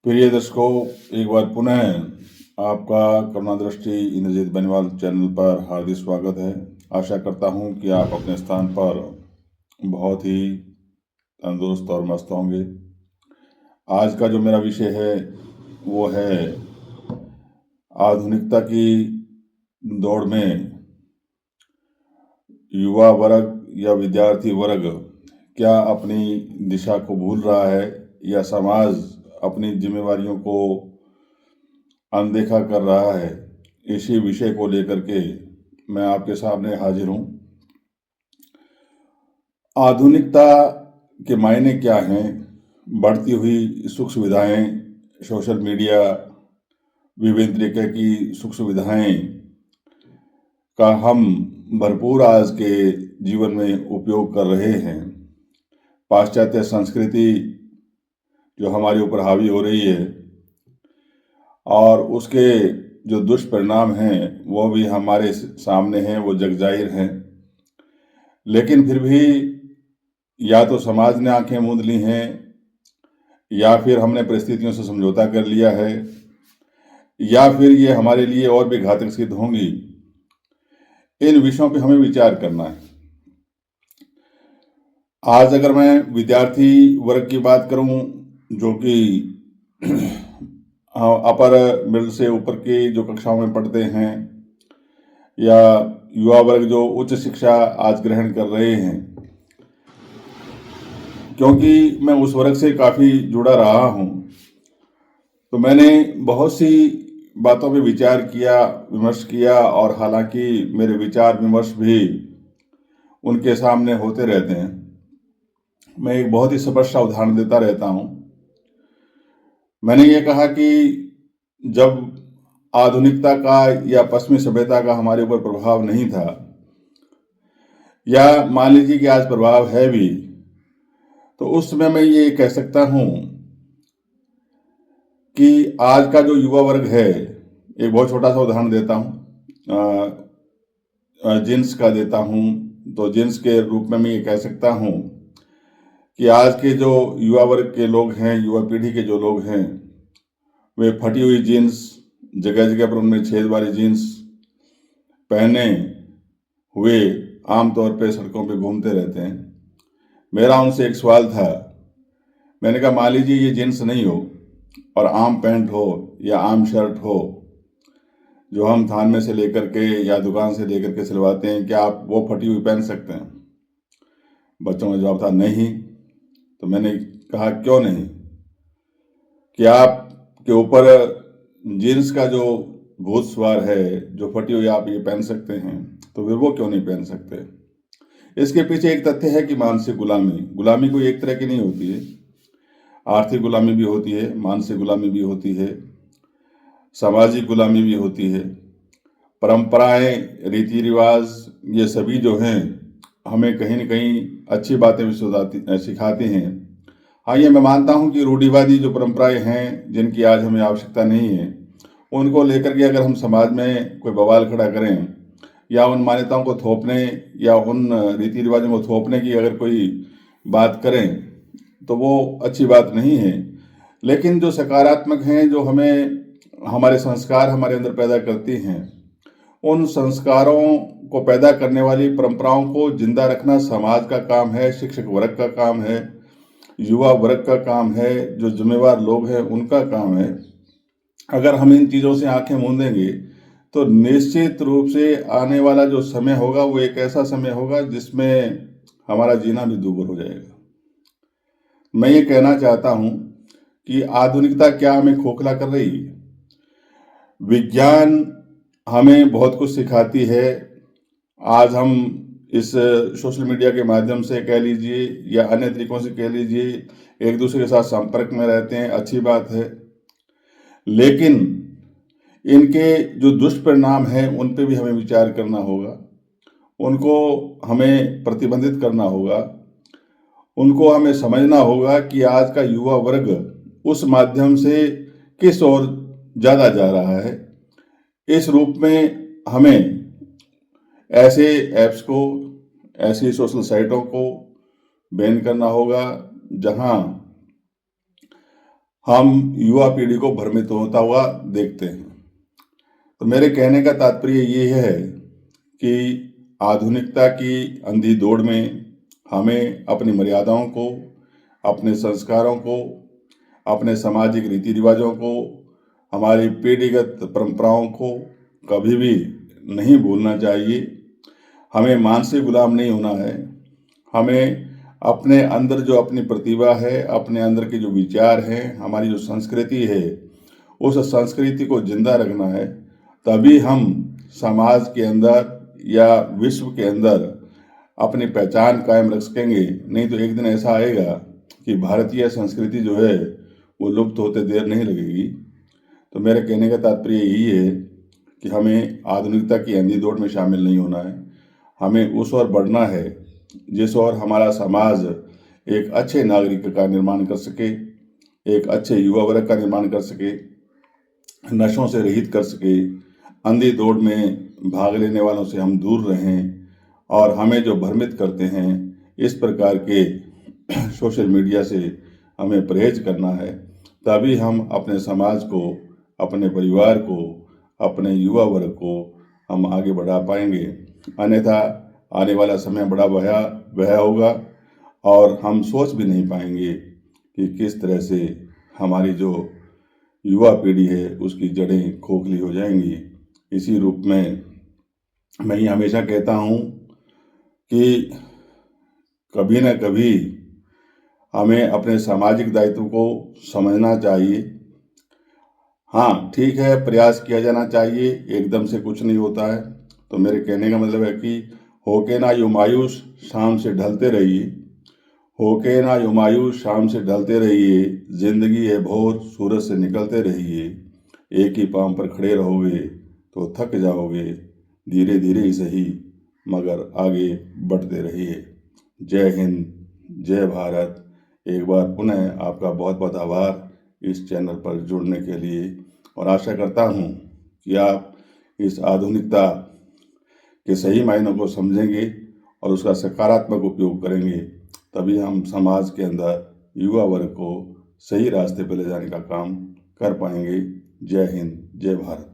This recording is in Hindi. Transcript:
प्रिय दर्शकों, एक बार पुनः आपका करुणा दृष्टि इंद्रजीत बेनीवाल चैनल पर हार्दिक स्वागत है। आशा करता हूं कि आप अपने स्थान पर बहुत ही तंदुरुस्त और मस्त होंगे। आज का जो मेरा विषय है वो है आधुनिकता की दौड़ में युवा वर्ग या विद्यार्थी वर्ग क्या अपनी दिशा को भूल रहा है या समाज अपनी जिम्मेवारियों को अनदेखा कर रहा है। इसी विषय को लेकर के मैं आपके सामने हाजिर हूं। आधुनिकता के मायने क्या हैं? बढ़ती हुई सुख सुविधाएं, सोशल मीडिया, विभिन्न तरीके की सुख सुविधाएं का हम भरपूर आज के जीवन में उपयोग कर रहे हैं। पाश्चात्य संस्कृति जो हमारे ऊपर हावी हो रही है और उसके जो दुष्परिणाम हैं वो भी हमारे सामने हैं, वो जगजाहिर हैं। लेकिन फिर भी या तो समाज ने आंखें मूंद ली हैं या फिर हमने परिस्थितियों से समझौता कर लिया है या फिर ये हमारे लिए और भी घातक सिद्ध होंगी। इन विषयों पे हमें विचार करना है। आज अगर मैं विद्यार्थी वर्ग की बात करूं जो कि अपर मिडिल से ऊपर की जो कक्षाओं में पढ़ते हैं या युवा वर्ग जो उच्च शिक्षा आज ग्रहण कर रहे हैं, क्योंकि मैं उस वर्ग से काफ़ी जुड़ा रहा हूं, तो मैंने बहुत सी बातों पे विचार किया, विमर्श किया और हालांकि मेरे विचार विमर्श भी उनके सामने होते रहते हैं। मैं एक बहुत ही स्पष्ट सा उदाहरण देता रहता हूं। मैंने ये कहा कि जब आधुनिकता का या पश्चिमी सभ्यता का हमारे ऊपर प्रभाव नहीं था, या मान लीजिए कि आज प्रभाव है भी, तो उस समय मैं ये कह सकता हूं कि आज का जो युवा वर्ग है, एक बहुत छोटा सा उदाहरण देता हूं, जीन्स का देता हूं। तो जीन्स के रूप में मैं ये कह सकता हूं कि आज के जो युवा वर्ग के लोग हैं, युवा पीढ़ी के जो लोग हैं, वे फटी हुई जीन्स, जगह जगह पर उनमें छेद वाली जीन्स पहने हुए आमतौर पे सड़कों पे घूमते रहते हैं। मेरा उनसे एक सवाल था। मैंने कहा मान लीजिए ये जीन्स नहीं हो और आम पैंट हो या आम शर्ट हो जो हम थान में से लेकर के या दुकान से लेकर के सिलवाते हैं, क्या आप वो फटी हुई पहन सकते हैं? बच्चों का जवाब था नहीं। तो मैंने कहा क्यों नहीं? कि आपके ऊपर जीन्स का जो भूत सवार है, जो फटी हुई आप ये पहन सकते हैं, तो फिर वो क्यों नहीं पहन सकते? इसके पीछे एक तथ्य है कि मानसिक गुलामी कोई एक तरह की नहीं होती है। आर्थिक गुलामी भी होती है, मानसिक गुलामी भी होती है, सामाजिक गुलामी भी होती है। परंपराएं, रीति रिवाज, ये सभी जो हैं हमें कहीं न कहीं अच्छी बातें भी सिखाती हैं। हाँ, ये मैं मानता हूँ कि रूढ़िवादी जो परंपराएं हैं जिनकी आज हमें आवश्यकता नहीं है, उनको लेकर के अगर हम समाज में कोई बवाल खड़ा करें या उन मान्यताओं को थोपने या उन रीति रिवाजों को थोपने की अगर कोई बात करें तो वो अच्छी बात नहीं है। लेकिन जो सकारात्मक हैं, जो हमें हमारे संस्कार हमारे अंदर पैदा करती हैं, उन संस्कारों को पैदा करने वाली परंपराओं को जिंदा रखना समाज का काम है, शिक्षक वर्ग का काम है, युवा वर्ग का काम है, जो जिम्मेवार लोग हैं उनका काम है। अगर हम इन चीज़ों से आंखें मूंदेंगे तो निश्चित रूप से आने वाला जो समय होगा वो एक ऐसा समय होगा जिसमें हमारा जीना भी दूभर हो जाएगा। मैं ये कहना चाहता हूं कि आधुनिकता क्या हमें खोखला कर रही है? विज्ञान हमें बहुत कुछ सिखाती है। आज हम इस सोशल मीडिया के माध्यम से कह लीजिए या अन्य तरीकों से कह लीजिए, एक दूसरे के साथ संपर्क में रहते हैं, अच्छी बात है। लेकिन इनके जो दुष्परिणाम हैं उन पे भी हमें विचार करना होगा, उनको हमें प्रतिबंधित करना होगा, उनको हमें समझना होगा कि आज का युवा वर्ग उस माध्यम से किस ओर ज़्यादा जा रहा है। इस रूप में हमें ऐसे ऐप्स को, ऐसी सोशल साइटों को बैन करना होगा जहां हम युवा पीढ़ी को भ्रमित होता हुआ देखते हैं। तो मेरे कहने का तात्पर्य ये है कि आधुनिकता की अंधी दौड़ में हमें अपनी मर्यादाओं को, अपने संस्कारों को, अपने सामाजिक रीति रिवाजों को, हमारी पीढ़ीगत परंपराओं को कभी भी नहीं भूलना चाहिए। हमें मानसिक गुलाम नहीं होना है। हमें अपने अंदर जो अपनी प्रतिभा है, अपने अंदर के जो विचार हैं, हमारी जो संस्कृति है, उस संस्कृति को जिंदा रखना है। तभी हम समाज के अंदर या विश्व के अंदर अपनी पहचान कायम रख सकेंगे। नहीं तो एक दिन ऐसा आएगा कि भारतीय संस्कृति जो है वो लुप्त होते देर नहीं लगेगी। तो मेरे कहने का तात्पर्य यही है कि हमें आधुनिकता की अंधी दौड़ में शामिल नहीं होना है। हमें उस ओर बढ़ना है जिस ओर हमारा समाज एक अच्छे नागरिक का निर्माण कर सके, एक अच्छे युवा वर्ग का निर्माण कर सके, नशों से रहित कर सके, अंधी दौड़ में भाग लेने वालों से हम दूर रहें और हमें जो भ्रमित करते हैं इस प्रकार के सोशल मीडिया से हमें परहेज करना है। तभी हम अपने समाज को, अपने परिवार को, अपने युवा वर्ग को हम आगे बढ़ा पाएंगे। अन्यथा आने वाला समय बड़ा भया होगा और हम सोच भी नहीं पाएंगे कि किस तरह से हमारी जो युवा पीढ़ी है उसकी जड़ें खोखली हो जाएंगी। इसी रूप में मैं ये हमेशा कहता हूँ कि कभी न कभी हमें अपने सामाजिक दायित्व को समझना चाहिए। हाँ ठीक है, प्रयास किया जाना चाहिए, एकदम से कुछ नहीं होता है। तो मेरे कहने का मतलब है कि होके ना यूं मायूस शाम से ढलते रहिए, होके ना यूं मायूस शाम से ढलते रहिए, जिंदगी है भोर सूरज से निकलते रहिए। एक ही पांव पर खड़े रहोगे तो थक जाओगे, धीरे धीरे ही सही मगर आगे बढ़ते रहिए। जय हिंद, जय भारत। एक बार पुनः आपका बहुत बहुत आभार इस चैनल पर जुड़ने के लिए, और आशा करता हूँ कि आप इस आधुनिकता के सही मायनों को समझेंगे और उसका सकारात्मक उपयोग करेंगे। तभी हम समाज के अंदर युवा वर्ग को सही रास्ते पर ले जाने का काम कर पाएंगे। जय हिंद, जय भारत।